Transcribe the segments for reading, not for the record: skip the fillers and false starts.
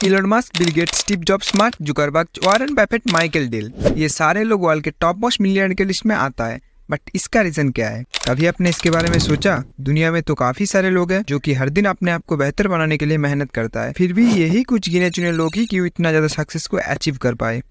Elon Musk, Bill Gates, Steve jobs, mark Zuckerberg, Warren Buffett, Michael Dell, ये सारे लोग world के top most millionaire के list में आता है। बट इसका रीजन क्या है? कभी आपने इसके बारे में सोचा? दुनिया में तो काफी सारे लोग हैं जो कि हर दिन अपने आप को बेहतर बनाने के लिए मेहनत करता है, फिर भी यही कुछ गिने चुने लोग ही क्यों इतना ज्यादा सक्सेस को अचीव कर पाए?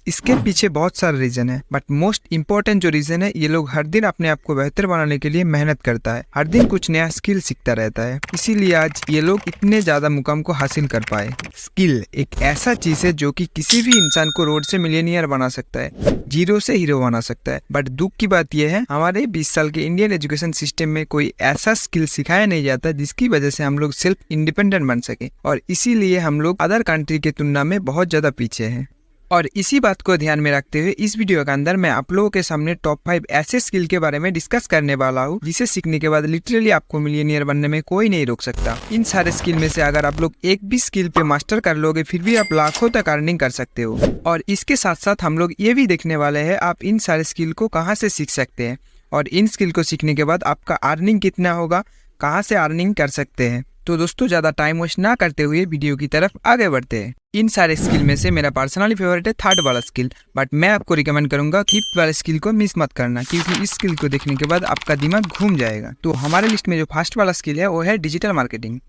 इसके पीछे बहुत सारे रीजन है, बट मोस्ट इम्पोर्टेंट जो रीजन है, ये लोग हर दिन अपने आप को बेहतर बनाने के लिए मेहनत करता है, हर दिन कुछ नया स्किल सीखता रहता है। इसीलिए आज ये लोग इतने ज्यादा मुकाम को हासिल कर पाए। स्किल एक ऐसा चीज है जो कि किसी भी इंसान को रोड से मिलियनियर बना सकता है, जीरो से हीरो बना सकता है। बट दुख की बात यह है, हमारे 20 साल के इंडियन एजुकेशन सिस्टम में कोई ऐसा स्किल सिखाया नहीं जाता जिसकी वजह से हम लोग सेल्फ इंडिपेंडेंट बन सके, और इसीलिए हम लोग अदर कंट्री के तुलना में बहुत ज्यादा पीछे हैं। और इसी बात को ध्यान में रखते हुए इस वीडियो के अंदर मैं आप लोगों के सामने टॉप 5 ऐसे स्किल के बारे में डिस्कस करने वाला हूँ जिसे सीखने के बाद लिटरली आपको मिलियनियर बनने में कोई नहीं रोक सकता। इन सारे स्किल में से अगर आप लोग एक भी स्किल पे मास्टर कर लोगे, फिर भी आप लाखों तक अर्निंग कर सकते हो। और इसके साथ साथ हम लोग ये भी देखने वाले हैं आप इन सारे स्किल को कहाँ से सीख सकते हैं, और इन स्किल को सीखने के बाद आपका अर्निंग कितना होगा, कहाँ से अर्निंग कर सकते हैं। तो दोस्तों ज्यादा टाइम वेस्ट ना करते हुए वीडियो की तरफ आगे बढ़ते हैं। इन सारे स्किल में से मेरा पर्सनली फेवरेट है थर्ड वाला स्किल, बट मैं आपको रिकमेंड करूंगा फिफ्थ वाला स्किल को मिस मत करना, क्योंकि इस स्किल को देखने के बाद आपका दिमाग घूम जाएगा। तो हमारे लिस्ट में जो फर्स्ट वाला स्किल है वो है डिजिटल मार्केटिंग।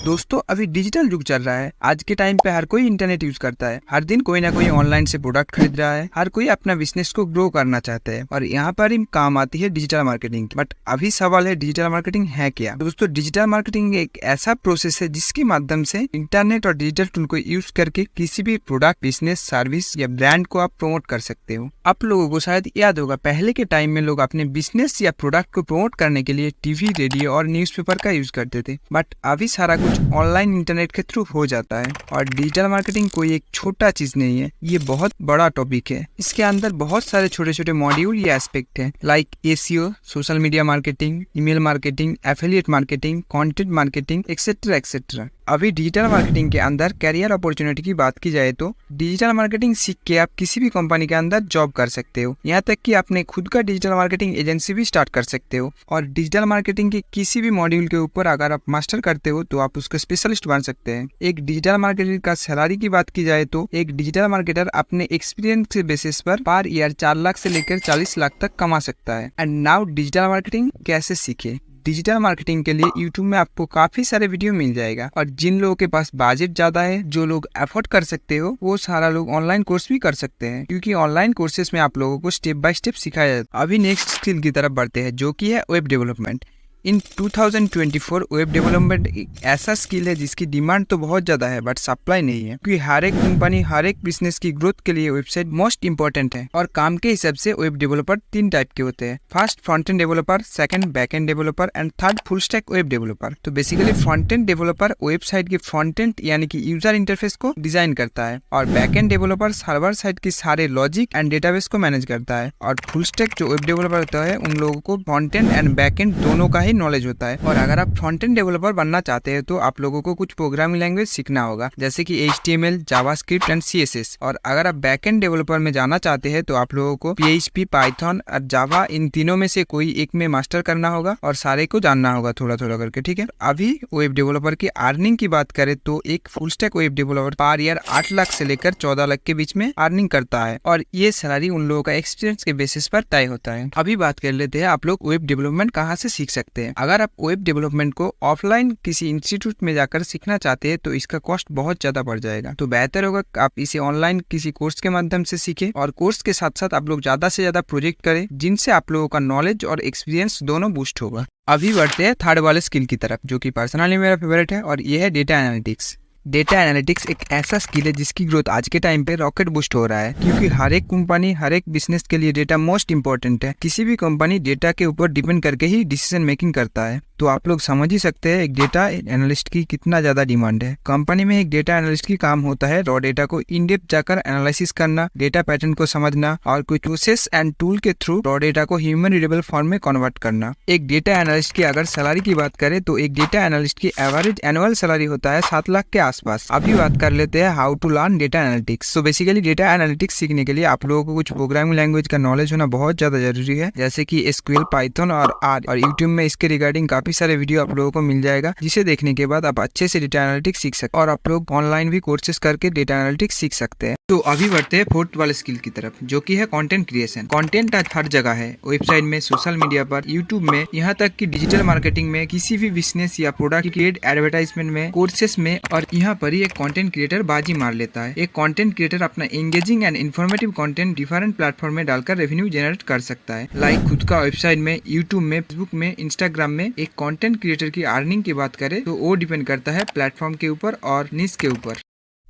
दोस्तों अभी डिजिटल युग चल रहा है। आज के टाइम पे हर कोई इंटरनेट यूज करता है, हर दिन कोई ना कोई ऑनलाइन से प्रोडक्ट खरीद रहा है, हर कोई अपना बिजनेस को ग्रो करना चाहता है, और यहाँ पर ही काम आती है डिजिटल मार्केटिंग। बट अभी सवाल है डिजिटल मार्केटिंग है क्या? दोस्तों डिजिटल मार्केटिंग एक ऐसा प्रोसेस है जिसके माध्यम से इंटरनेट और डिजिटल टूल को यूज करके किसी भी प्रोडक्ट, बिजनेस, सर्विस या ब्रांड को आप प्रमोट कर सकते हो। आप लोगों को शायद याद होगा पहले के टाइम में लोग अपने बिजनेस या प्रोडक्ट को प्रमोट करने के लिए टीवी, रेडियो और न्यूज़पेपर का यूज करते थे, बट अभी सारा कुछ ऑनलाइन इंटरनेट के थ्रू हो जाता है। और डिजिटल मार्केटिंग कोई एक छोटा चीज नहीं है, ये बहुत बड़ा टॉपिक है। इसके अंदर बहुत सारे छोटे छोटे मॉड्यूल या एस्पेक्ट हैं, like ACO, social media marketing, email marketing, affiliate marketing, content marketing, etcetera etcetera. अभी डिजिटल मार्केटिंग के अंदर कैरियर अपॉर्चुनिटी की बात की जाए तो डिजिटल मार्केटिंग सीख के आप किसी भी कंपनी के अंदर जॉब कर सकते हो, यहाँ तक कि अपने खुद का डिजिटल मार्केटिंग एजेंसी भी स्टार्ट कर सकते हो। और डिजिटल मार्केटिंग के किसी भी मॉड्यूल के ऊपर अगर आप मास्टर करते हो तो आप उसके स्पेशलिस्ट बन सकते हैं। एक डिजिटल मार्केटर का सैलरी की बात की जाए तो एक डिजिटल मार्केटर अपने एक्सपीरियंस के बेसिस पर ईयर 4 लाख से लेकर 40 लाख तक कमा सकता है। एंड नाउ डिजिटल मार्केटिंग कैसे सीखे? डिजिटल मार्केटिंग के लिए YouTube में आपको काफी सारे वीडियो मिल जाएगा, और जिन लोगों के पास बजट ज्यादा है, जो लोग अफोर्ड कर सकते हो, वो सारा लोग ऑनलाइन कोर्स भी कर सकते हैं, क्योंकि ऑनलाइन कोर्सेज में आप लोगों को स्टेप बाय स्टेप सिखाया जाता है। अभी नेक्स्ट स्किल की तरफ बढ़ते हैं जो कि है वेब डेवलपमेंट। इन 2024 वेब डेवलपमेंट एक ऐसा स्किल है जिसकी डिमांड तो बहुत ज्यादा है, बट सप्लाई नहीं है, क्योंकि हर एक कंपनी, हर एक बिजनेस की ग्रोथ के लिए वेबसाइट मोस्ट इंपॉर्टेंट है। और काम के हिसाब से वेब डेवलपर 3 टाइप के होते हैं, first front end developer, second back end developer and third full stack web developer. तो basically front end developer website की फ्रंट एंड यानी कि यूजर इंटरफेस को डिजाइन करता है, और back end developer server side की सारे लॉजिक एंड डेटाबेस को मैनेज करता है, और फुल स्टैक जो वेब डेवलपर होता है उन लोगों को front end and back end दोनों का नॉलेज होता है। और अगर आप फ्रंट एंड डेवलपर बनना चाहते हैं तो आप लोगों को कुछ प्रोग्रामिंग लैंग्वेज सीखना होगा, जैसे कि HTML, जावास्क्रिप्ट एंड CSS। और अगर आप बैक एंड डेवलपर में जाना चाहते हैं तो आप लोगों को PHP, पाइथन और जावा, इन तीनों में से कोई एक में मास्टर करना होगा, और सारे को जानना होगा थोड़ा थोड़ा करके, ठीक है। अभी वेब डेवलपर की अर्निंग की बात करें तो एक full stack web developer per year 8 lakh से लेकर 14 लाख के बीच में अर्निंग करता है, और ये सैलरी उन लोगों का एक्सपीरियंस के बेसिस पर तय होता है। अभी बात कर लेते हैं आप लोग वेब डेवलपमेंट कहाँ से सीख सकते हैं। अगर आप वेब डेवलपमेंट को ऑफलाइन किसी इंस्टीट्यूट में जाकर सीखना चाहते हैं तो इसका कॉस्ट बहुत ज्यादा बढ़ जाएगा, तो बेहतर होगा आप इसे ऑनलाइन किसी कोर्स के माध्यम से सीखें, और कोर्स के साथ साथ आप लोग ज्यादा से ज्यादा प्रोजेक्ट करें, जिनसे आप लोगों का नॉलेज और एक्सपीरियंस दोनों बूस्ट होगा। अभी बढ़ते हैं थर्ड वाले स्किल की तरफ जो कि पर्सनली मेरा फेवरेट है, और ये है डेटा एनालिटिक्स। डेटा एनालिटिक्स एक ऐसा स्किल है जिसकी ग्रोथ आज के टाइम पे रॉकेट बूस्ट हो रहा है, क्योंकि हर एक कंपनी, हर एक बिजनेस के लिए डेटा मोस्ट इंपॉर्टेंट है। किसी भी कंपनी डेटा के ऊपर डिपेंड करके ही डिसीजन मेकिंग करता है, तो आप लोग समझ ही सकते हैं एक डेटा एनालिस्ट की कितना ज्यादा डिमांड है। कंपनी में एक डेटा एनालिस्ट की काम होता है रॉ डेटा को इन डेप्थ जाकर एनालिसिस करना, डेटा पैटर्न को समझना, और कुछ प्रोसेस एंड टूल के थ्रू रॉ डेटा को ह्यूमन रीडेबल फॉर्म में कन्वर्ट करना। एक डेटा एनालिस्ट की अगर सैलरी की बात करें तो एक डेटा एनालिस्ट की एवरेज एनुअल सैलरी होता है 7 लाख के आसपास। अभी बात कर लेते हैं how to learn data analytics. तो बेसिकली डेटा एनालिटिक्स सीखने के लिए आप लोगों को कुछ प्रोग्रामिंग लैंग्वेज का नॉलेज होना बहुत ज्यादा जरूरी है, जैसे कि SQL, पाइथन और R। और यूट्यूब में इसके रिगार्डिंग काफी काफी सारे वीडियो आप लोगों को मिल जाएगा, जिसे देखने के बाद आप अच्छे से डेटा एनालिटिक्स सीख सकते हैं और आप लोग ऑनलाइन भी कोर्सेज करके डेटा एनालिटिक्स सीख सकते हैं। तो अभी बढ़ते हैं फोर्थ वाले स्किल की तरफ, जो कि है कंटेंट क्रिएशन। कंटेंट आज हर जगह है, वेबसाइट में, सोशल मीडिया पर, यूट्यूब में, यहाँ तक कि डिजिटल मार्केटिंग में, किसी भी बिजनेस या प्रोडक्ट की एडवर्टाइजमेंट में, कोर्सेस में, और यहाँ पर ही एक कंटेंट क्रिएटर बाजी मार लेता है। एक कंटेंट क्रिएटर अपना engaging and informative content different platform में डालकर रेवेन्यू जनरेट कर सकता है। लाइक खुद का वेबसाइट में, यूट्यूब में, फेसबुक में, इंस्टाग्राम में। एक कंटेंट क्रिएटर की अर्निंग की बात करें तो वो डिपेंड करता है प्लेटफॉर्म के ऊपर और निश के ऊपर।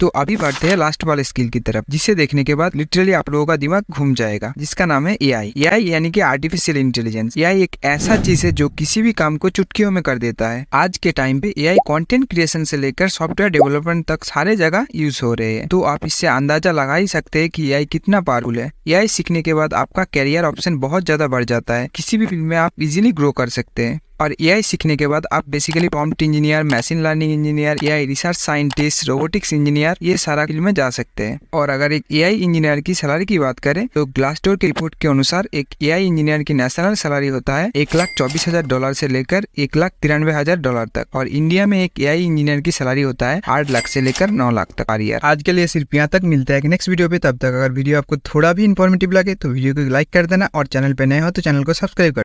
तो अभी बढ़ते हैं लास्ट वाले स्किल की तरफ, जिसे देखने के बाद लिटरली आप लोगों का दिमाग घूम जाएगा, जिसका नाम है एआई। एआई यानी कि आर्टिफिशियल इंटेलिजेंस। एआई एक ऐसा चीज है जो किसी भी काम को चुटकियों में कर देता है। आज के टाइम पे एआई कंटेंट क्रिएशन से लेकर सॉफ्टवेयर डेवलपमेंट तक सारे जगह यूज हो रहे हैं। तो आप इससे अंदाजा लगा ही सकते हैं कि एआई कितना पावरफुल है। एआई सीखने के बाद आपका कैरियर ऑप्शन बहुत ज्यादा बढ़ जाता है, किसी भी फील्ड में आप इजीली ग्रो कर सकते हैं। और एआई सीखने के बाद आप basically prompt engineer, machine learning engineer, AI research scientist, robotics engineer, ये सारा फील्ड में जा सकते हैं। और अगर एक एआई इंजीनियर की सैलरी की बात करें तो ग्लासडोर की रिपोर्ट के अनुसार एक एआई इंजीनियर की नेशनल सैलरी होता है $1,24,000 से लेकर $1,93,000 तक। और इंडिया में एक एआई इंजीनियर की सैलरी होता है 8 लाख से लेकर 9 लाख तक पर ईयर। आज के लिए सिर्फ यहाँ तक, मिलता है नेक्स्ट वीडियो पे। तब तक अगर वीडियो आपको थोड़ा भी इन्फॉर्मेटिव लगे तो वीडियो को लाइक कर देना, और चैनल पे नए हो तो चैनल को सब्सक्राइब कर